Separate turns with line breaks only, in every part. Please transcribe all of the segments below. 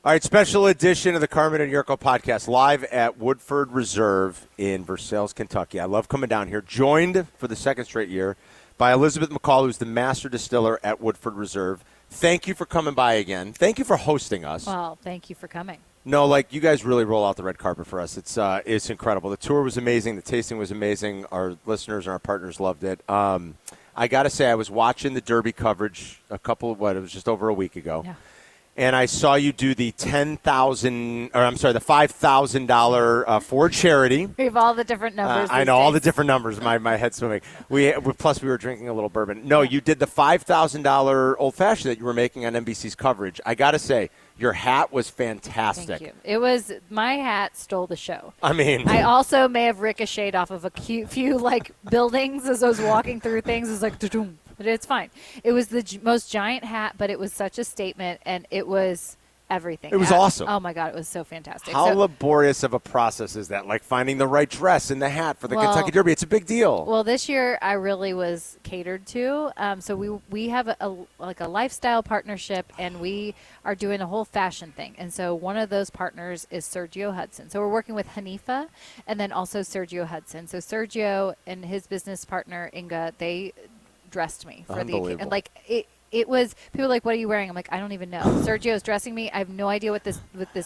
All right, special edition of the Carmen and Yurko podcast, live at Woodford Reserve in Versailles, Kentucky. I love coming down here, joined for the second straight year by Elizabeth McCall, who's the Master Distiller at Woodford Reserve. Thank you for coming by again. Thank you for hosting us.
Well, thank you for coming.
No, like, you guys really roll out the red carpet for us. It's incredible. The tour was amazing. The tasting was amazing. Our listeners and our partners loved it. I got to say, I was watching the Derby coverage it was just over a week ago. Yeah. And I saw you do the $5,000 for charity.
We have all the different numbers.
I know all the different numbers. My head's swimming. Plus, we were drinking a little bourbon. No, you did the $5,000 old fashioned that you were making on NBC's coverage. I got to say, your hat was fantastic.
Thank you. My hat stole the show.
I mean,
I also may have ricocheted off of a few like buildings as I was walking through things. It's like, da-doom. But it's fine. It was the most giant hat, but it was such a statement, and it was everything.
It was awesome.
Oh, my God. It was so fantastic.
How laborious of a process is that? Like finding the right dress in the hat for the Kentucky Derby. It's a big deal.
Well, this year I really was catered to. So we have a lifestyle partnership, and we are doing a whole fashion thing. And so one of those partners is Sergio Hudson. So we're working with Hanifa and then also Sergio Hudson. So Sergio and his business partner, Inga, they dressed me for the occasion. And like it was, people were like, what are you wearing? I'm like, I don't even know. Sergio's dressing me. I have no idea what this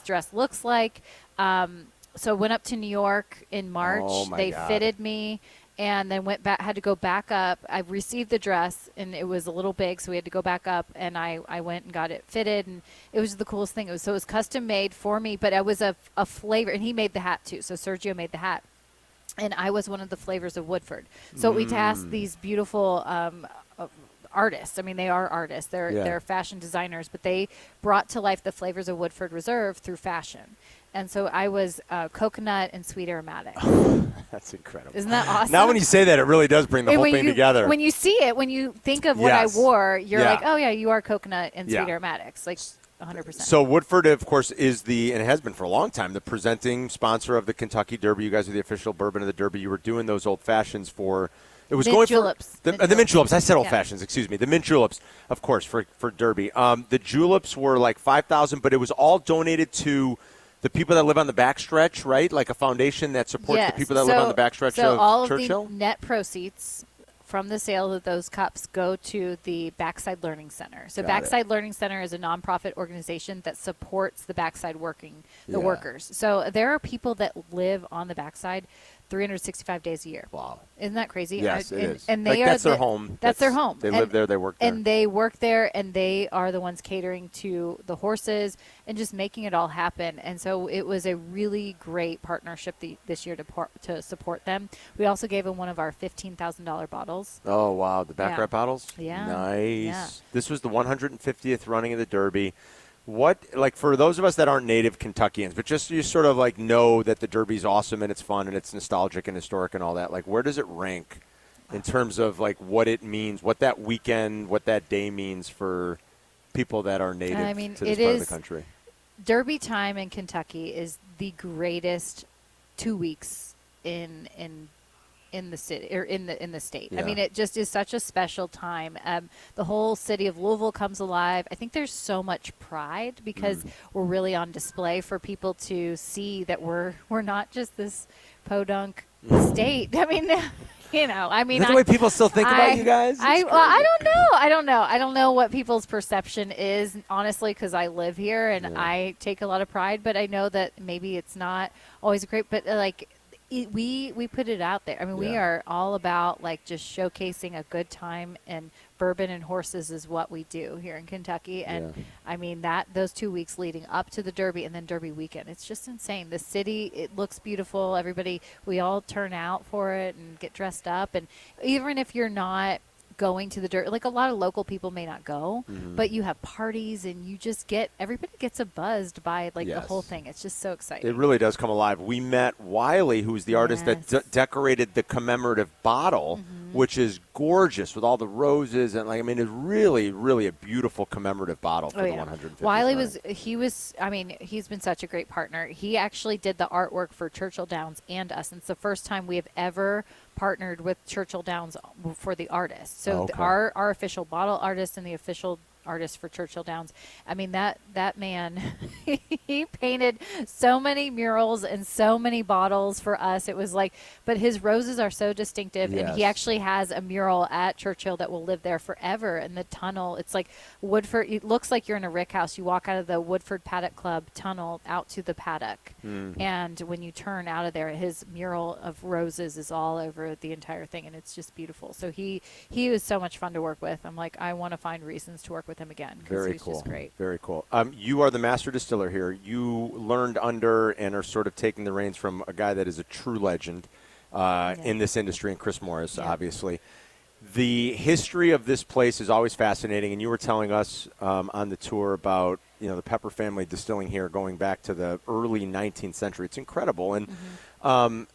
dress looks like. So went up to New York in March. They fitted me and then went back, had to go back up. I received the dress and it was a little big, so we had to go back up, and I went and got it fitted, and it was the coolest thing. It was custom made for me, but it was a flavor, and he made the hat too. So Sergio made the hat. And I was one of the flavors of Woodford. So we tasked these beautiful artists. I mean, they are artists. They're fashion designers, but they brought to life the flavors of Woodford Reserve through fashion. And so I was coconut and sweet aromatic.
That's incredible.
Isn't that awesome?
Now when you say that, it really does bring the whole thing together.
When you see it, when you think of what I wore, you're like, oh, yeah, you are coconut and sweet aromatics. Like, 100%.
So Woodford, of course, is and has been for a long time, the presenting sponsor of the Kentucky Derby. You guys are the official bourbon of the Derby. You were doing those old fashions for – it was
mint
going
juleps.
For the mint juleps. I said old fashions. Excuse me. The mint juleps, of course, for Derby. The juleps were like $5,000, but it was all donated to the people that live on the backstretch, right? Like a foundation that supports the people that live on the backstretch of
all
Churchill?
Of the net proceeds from the sale of those cups go to the Backside Learning Center. So Backside Learning Center is a nonprofit organization that supports the backside workers. So there are people that live on the backside 365 days a year.
Wow.
Isn't that crazy?
Yes, it is.
And
that's their home.
That's their home.
They live there, they work there.
And they work there, and they are the ones catering to the horses and just making it all happen. And so it was a really great partnership this year to support them. We also gave them one of our $15,000 bottles.
Oh, wow. The baccarat bottles?
Yeah.
Nice.
Yeah.
This was the 150th running of the Derby. What, like, for those of us that aren't native Kentuckians, but just you sort of like know that the Derby's awesome and it's fun and it's nostalgic and historic and all that, like, where does it rank in terms of like what it means, what that weekend, what that day means for people that are native to this part of the country?
Derby time in Kentucky is the greatest 2 weeks in the city or in the state. Yeah. I mean, it just is such a special time. The whole city of Louisville comes alive. I think there's so much pride because we're really on display for people to see that we're not just this podunk state. I mean, is that the
way people still think about you guys?
I don't know. I don't know what people's perception is, honestly, because I live here and I take a lot of pride. But I know that maybe it's not always great. But like. We put it out there. I mean, we are all about like just showcasing a good time, and bourbon and horses is what we do here in Kentucky. And I mean those 2 weeks leading up to the Derby and then Derby weekend, it's just insane. The city, it looks beautiful. Everybody, we all turn out for it and get dressed up. And even if you're not going to the Derby, like a lot of local people may not go, but you have parties and you just everybody gets buzzed by like the whole thing. It's just so exciting.
It really does come alive. We met Wiley, who's the artist that decorated the commemorative bottle, which is gorgeous with all the roses and it's really, really a beautiful commemorative bottle for the 150th.
Wiley he's been such a great partner. He actually did the artwork for Churchill Downs and us, and it's the first time we have ever partnered with Churchill Downs for the artist. So our official bottle artist and the official artist for Churchill Downs. I mean, that man, he painted so many murals and so many bottles for us. It was like, but his roses are so distinctive, and he
Yes.
actually has a mural at Churchill that will live there forever. And the tunnel, it's like Woodford. It looks like you're in a rick house. You walk out of the Woodford Paddock Club tunnel out to the paddock, and when you turn out of there, his mural of roses is all over the entire thing, and it's just beautiful. So he was so much fun to work with. I'm like, I want to find reasons to work with him again because
Very
he's
cool.
just great.
Very cool. You are the master distiller here. You learned under and are sort of taking the reins from a guy that is a true legend in this industry, and Chris Morris, obviously. The history of this place is always fascinating, and you were telling us on the tour about the Pepper family distilling here going back to the early 19th century. It's incredible. And,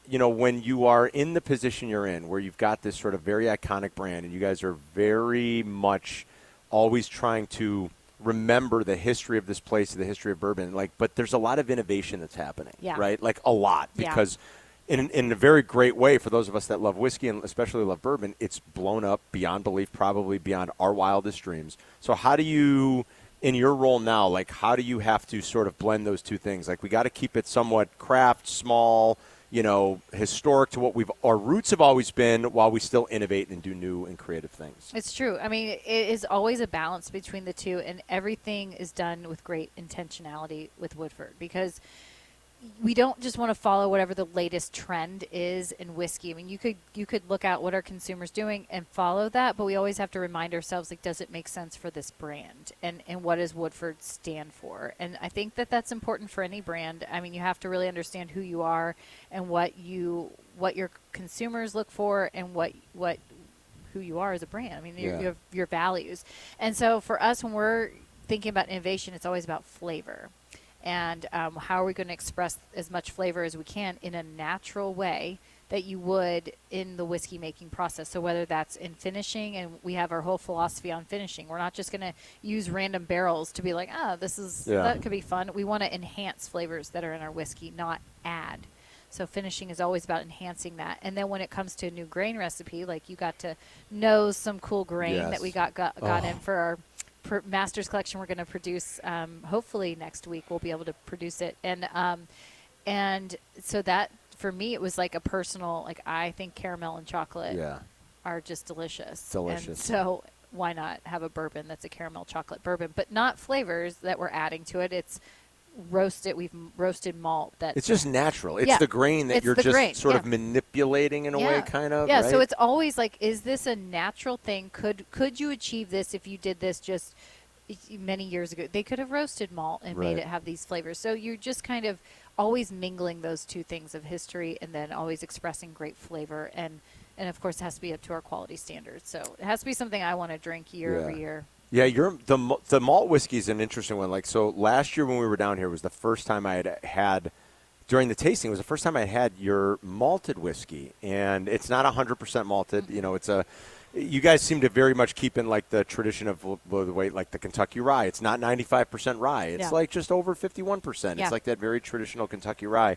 when you are in the position you're in, where you've got this sort of very iconic brand, and you guys are very much always trying to remember the history of this place, the history of bourbon, but there's a lot of innovation that's happening, right? Like a lot, because in a very great way for those of us that love whiskey and especially love bourbon, it's blown up beyond belief, probably beyond our wildest dreams. So how do you, in your role now, how do you have to sort of blend those two things? We got to keep it somewhat craft, small, historic to what our roots have always been, while we still innovate and do new and creative things.
It's true. I mean, it is always a balance between the two, and everything is done with great intentionality with Woodford, because we don't just want to follow whatever the latest trend is in whiskey. I mean, you could look at what are consumers doing and follow that, but we always have to remind ourselves, does it make sense for this brand, and what does Woodford stand for? And I think that that's important for any brand. I mean, you have to really understand who you are and what your consumers look for, and who you are as a brand. I mean, you have your values. And so for us, when we're thinking about innovation, it's always about flavor. And how are we going to express as much flavor as we can in a natural way that you would in the whiskey making process? So whether that's in finishing, and we have our whole philosophy on finishing. We're not just going to use random barrels to be like, that could be fun. We want to enhance flavors that are in our whiskey, not add. So finishing is always about enhancing that. And then when it comes to a new grain recipe, you got to know some cool grain that we got in for our Masters collection. We're going to produce hopefully next week. We'll be able to produce it, and so that for me it was like a personal, I think caramel and chocolate are just delicious. And so why not have a bourbon that's a caramel chocolate bourbon, but not flavors that we're adding to it. It's we've roasted malt. It's
just natural. It's the grain that you're just sort of manipulating in a way, kind of.
Yeah,
right?
so it's always is this a natural thing? Could you achieve this if you did this just many years ago? They could have roasted malt and made it have these flavors. So you're just kind of always mingling those two things of history, and then always expressing great flavor. And of course, it has to be up to our quality standards. So it has to be something I want to drink year over year.
Yeah, the malt whiskey is an interesting one. So last year when we were down here was the first time I had during the tasting, it was the first time I had your malted whiskey, and it's not 100% malted. You guys seem to very much keep in the tradition of the way the Kentucky rye. It's not 95% rye. It's just over 51%. It's that very traditional Kentucky rye.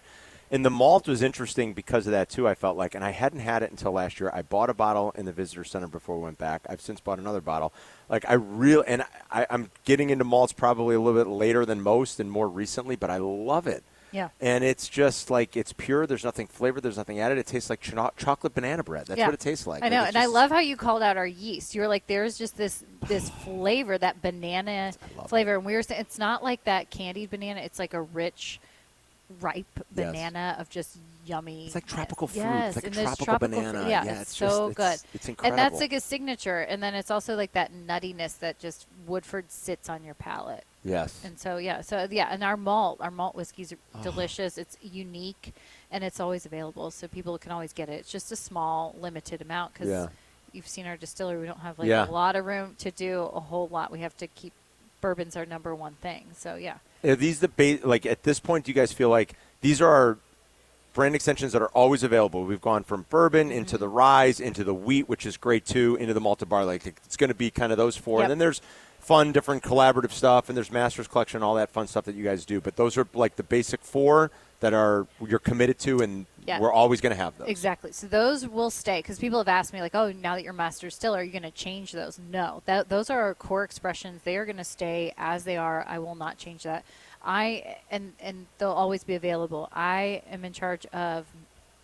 And the malt was interesting because of that, too, I felt like. And I hadn't had it until last year. I bought a bottle in the visitor center before we went back. I've since bought another bottle. I'm getting into malts probably a little bit later than most and more recently, but I love it.
Yeah.
And it's just it's pure. There's nothing flavored. There's nothing added. It tastes like chocolate banana bread. That's what it tastes like.
I know. And I love how you called out our yeast. You were like, there's just this flavor, that banana flavor. And we were saying it's not like that candied banana. It's like a rich, ripe banana of just yummy.
It's like tropical fruit.
Yes,
it's like a tropical banana.
It's so good.
It's incredible.
And that's a signature. And then it's also that nuttiness that just Woodford sits on your palate.
Yes.
And so and our malt whiskeys are delicious. It's unique, and it's always available, so people can always get it. It's just a small, limited amount because you've seen our distillery. We don't have a lot of room to do a whole lot. We have to keep bourbon's our number one thing. So
Are these at this point, do you guys feel like these are our brand extensions that are always available? We've gone from bourbon into the rye, into the wheat, which is great too, into the malted barley. It's going to be kind of those four, and then there's fun, different collaborative stuff, and there's Masters Collection, all that fun stuff that you guys do. But those are the basic four that you're committed to, and
Yeah.
we're always going to have those.
Exactly. So those will stay because people have asked me like, oh, now that you're Master Distiller, are you going to change those? No, those are our core expressions. They are going to stay as they are. I will not change that. And they'll always be available. I am in charge of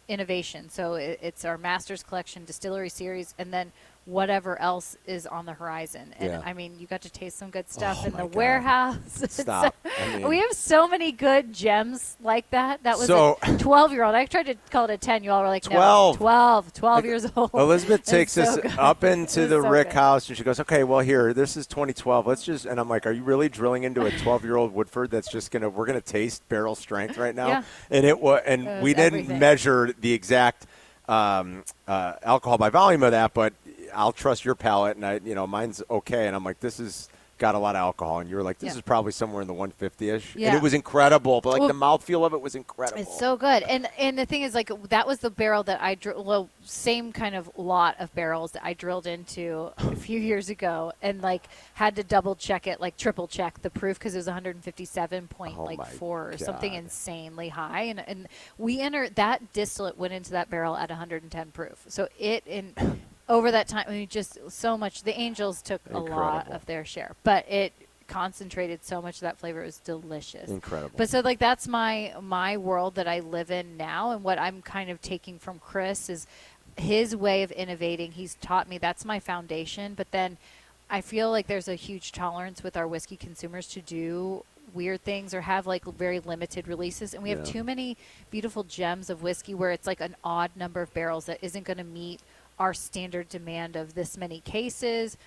innovation. So it's our Masters Collection, Distillery Series, and then whatever else is on the horizon. And
Yeah.
I mean, you got to taste some good stuff in
my
the
God.
warehouse.
Stop. I mean-
We have so many good gems like that. That was
So-
a 12-year-old. I tried to call it a 10. You all were like,
12.
no, 12 years old.
Elizabeth
It's
takes
so
us
good.
up into
It's
the
so
Rick
good.
house, and she goes, okay, well, here, this is 2012. And I'm like, are you really drilling into a 12-year-old Woodford that's just we're going to taste barrel strength right now?
Yeah.
And
It
we
was
didn't
everything.
measure the exact alcohol by volume of that, but I'll trust your palate, and mine's okay. And I'm like, this has got a lot of alcohol, and you were like, this
Yeah.
is probably somewhere in the 150-ish.
Yeah.
And it was incredible, but
Well,
the mouthfeel of it was incredible.
It's so good. And the thing is, like, that was the barrel that I drilled, well, same kind of lot of barrels that I drilled into a few years ago and, like, had to double check it, like, triple check the proof because it was 157.4 or something
God.
insanely high. And we entered, that distillate went into that barrel at 110 proof. So over that time, I mean, just so much. The Angels took a lot
Incredible.
of their share, but it concentrated so much of that flavor. It was delicious.
Incredible.
But so like that's my world that I live in now, and what I'm kind of taking from Chris is his way of innovating. He's taught me that's my foundation, but then I feel like there's a huge tolerance with our whiskey consumers to do weird things or have like very limited releases, and we have
Yeah.
too many beautiful gems of whiskey where it's like an odd number of barrels that isn't going to meet our standard demand of this many cases.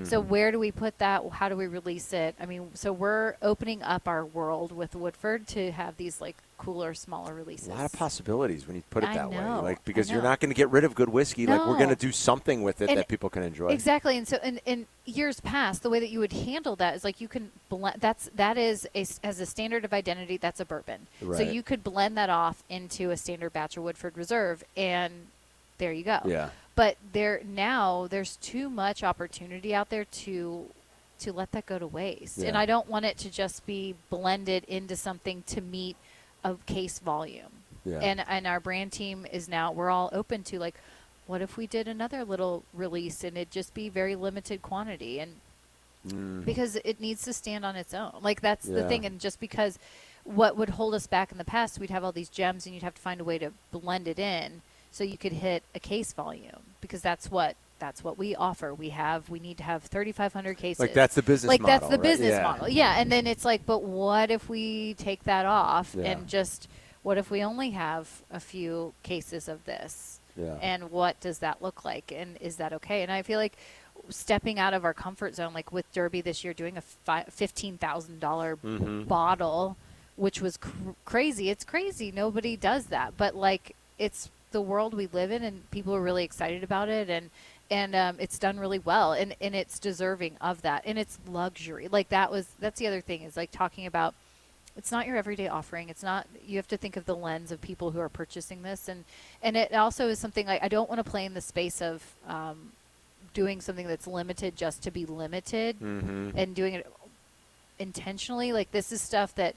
So where do we put that? How do we release it? I mean, so we're opening up our world with Woodford to have these like cooler, smaller releases.
A lot of possibilities when you put it
I
that
know,
way. Like,
I
because you're
know.
not going to get rid of good whiskey. Like, we're
No.
going to do something with it
And
that people can enjoy.
Exactly. And so in years past, the way that you would handle that is like you can blend, that is as a standard of identity, that's a bourbon. So
Right.
you could blend that off into a standard batch of Woodford Reserve, and there you go.
Yeah.
But there's too much opportunity out there to let that go to waste.
Yeah.
And I don't want it to just be blended into something to meet a case volume.
Yeah.
And our brand team is now, we're all open to like, what if we did another little release and it just be very limited quantity, and because it needs to stand on its own. Like that's the
Yeah.
thing. And just because what would hold us back in the past, we'd have all these gems and you'd have to find a way to blend it in so you could hit a case volume, because that's what we offer. We need to have 3,500 cases.
Like, that's the business
Like
model,
that's the
right?
business
Yeah.
model. Yeah. And then it's like, but what if we take that off
Yeah.
and just, what if we only have a few cases of this?
Yeah.
And what does that look like? And is that okay? And I feel like stepping out of our comfort zone, like with Derby this year, doing a $15,000 bottle, which was crazy. It's crazy. Nobody does that. But like, it's the world we live in, and people are really excited about it. And it's done really well, and it's deserving of that. And it's luxury. Like that's the other thing, is like talking about, it's not your everyday offering. It's not, you have to think of the lens of people who are purchasing this. And it also is something like, I don't want to play in the space of doing something that's limited just to be limited and doing it intentionally. Like this is stuff that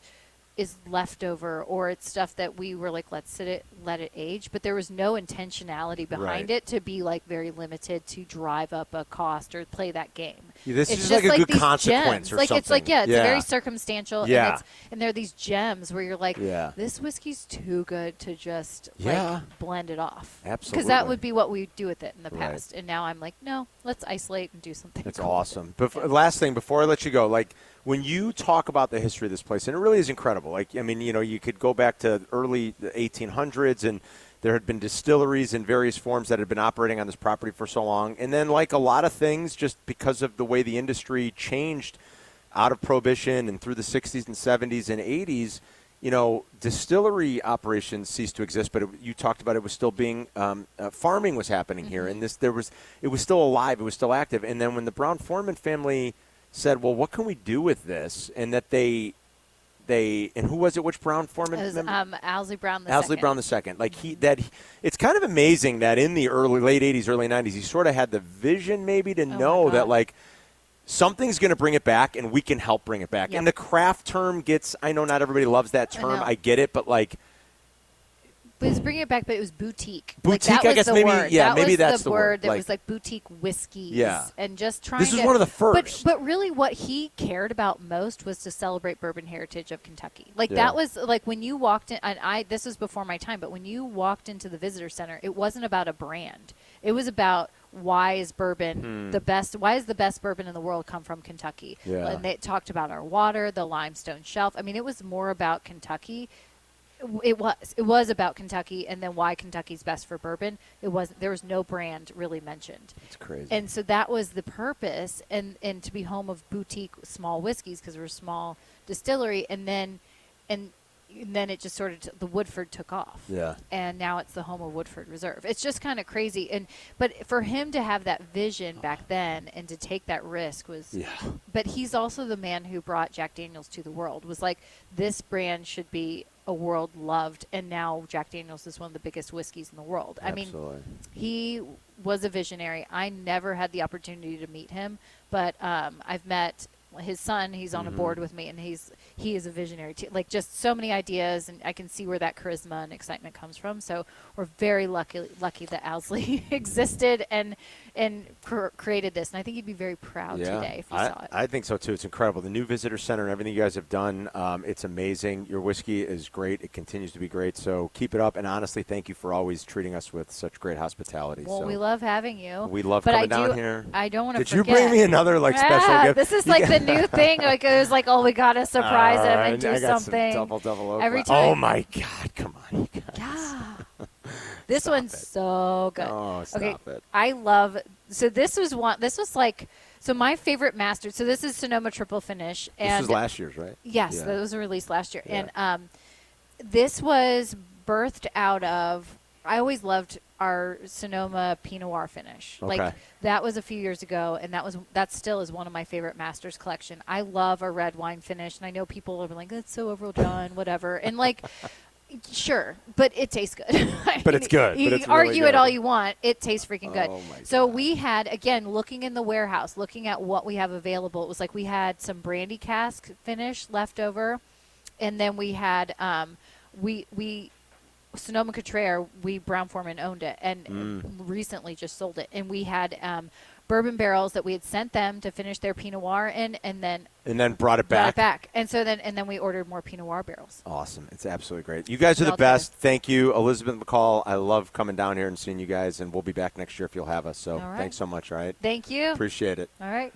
is leftover, or it's stuff that we were like, let it age, but there was no intentionality behind
Right.
it to be like very limited to drive up a cost or play that game.
Yeah, this
It's
is
just
like a good
these
consequence
gems.
or
like
something.
it's like, yeah, it's
Yeah.
very circumstantial.
Yeah.
And there are these gems where you're like,
Yeah.
this whiskey's too good to just
Yeah.
like blend it off. Because
Absolutely.
that would be what we do with it in the
Right.
past. And now I'm like, no, let's isolate and do something.
That's
cool.
awesome. But last thing before I let you go, like when you talk about the history of this place, and it really is incredible. Like, I mean, you could go back to early 1800s, and there had been distilleries in various forms that had been operating on this property for so long. And then, like a lot of things, just because of the way the industry changed out of Prohibition and through the 60s and 70s and 80s, distillery operations ceased to exist. But you talked about it was still being farming was happening here, and it was still alive, it was still active. And then when the Brown-Forman family said, well, what can we do with this? And that they and who was it? Which Brown-Forman?
It was
member?
Owsley Brown the
Owsley
second.
Brown II. Like it's kind of amazing that in the late 80s, early 90s, he sort of had the vision maybe to know that
God.
like something's going to bring it back, and we can help bring it back.
Yep.
And the craft term I know not everybody loves that term.
know.
I get it, but like
But it's bringing it back, but it was boutique.
Boutique,
like, that
I
was
guess
the
maybe,
word.
yeah,
that
maybe
was
that's
the
the word.
That
Like,
was like boutique whiskeys.
Yeah.
And just trying
this was
to,
one of the first.
But really what he cared about most was to celebrate bourbon heritage of Kentucky. Like
Yeah.
that was like when you walked in, and this was before my time, but when you walked into the visitor center, it wasn't about a brand. It was about why is bourbon the best? Why is the best bourbon in the world come from Kentucky?
Yeah.
And they talked about our water, the limestone shelf. I mean, it was more about Kentucky. It was about Kentucky, and then why Kentucky's best for bourbon. There was no brand really mentioned.
It's crazy.
And so that was the purpose, and to be home of boutique small whiskeys because we're a small distillery, and then it just sort of the Woodford took off.
Yeah.
And now it's the home of Woodford Reserve. It's just kind of crazy, but for him to have that vision back then and to take that risk was.
Yeah.
But he's also the man who brought Jack Daniel's to the world. Was like, this brand should be a world loved, and now Jack Daniel's is one of the biggest whiskeys in the world.
Absolutely.
I mean, he was a visionary. I never had the opportunity to meet him, but I've met his son. He's on a board with me, and he is a visionary too. Like, just so many ideas, and I can see where that charisma and excitement comes from. So we're very lucky that Owsley existed and created this, and I think he'd be very proud today if he saw it.
I think so too. It's incredible. The new visitor center and everything you guys have done, it's amazing. Your whiskey is great. It continues to be great. So keep it up, and honestly, thank you for always treating us with such great hospitality.
Well,
so
we love having you.
we love
but
coming down here.
I don't want to
Did
forget.
you bring me another special gift?
This is like the new thing. Like, it was like, oh, we got to surprise him and do
I got
something.
Some double
every
Oak.
time.
Oh my God! Come on, you guys.
Yeah. This
Stop
one's
it.
so good.
Oh, stop
okay,
it.
I love. So this was one. This was like. So my favorite master. So this is Sonoma Triple Finish. And
This was last year's, right?
yes,
Yeah.
that was released last year.
Yeah.
And this was birthed out of. I always loved our Sonoma Pinot Noir finish.
Okay.
Like, that was a few years ago, and that still is one of my favorite masters collection. I love a red wine finish, and I know people are like, that's so overdone, whatever. And like, sure, but it tastes good.
But it's good.
You
But it's
argue
really
it
good.
all you want. It tastes freaking good.
Oh my
So
God.
we had, again, looking in the warehouse, looking at what we have available. It was like we had some brandy cask finish left over, and then we had we Sonoma Cutrer, we Brown-Forman owned it and recently just sold it. And we had bourbon barrels that we had sent them to finish their Pinot Noir in, and then
brought it back.
And so then we ordered more Pinot Noir barrels.
Awesome. It's absolutely great. You guys are the
Well
best. Thank you, Elizabeth McCall. I love coming down here and seeing you guys, and we'll be back next year if you'll have us. So
All right.
thanks so much, all right?
Thank you.
Appreciate it.
All right.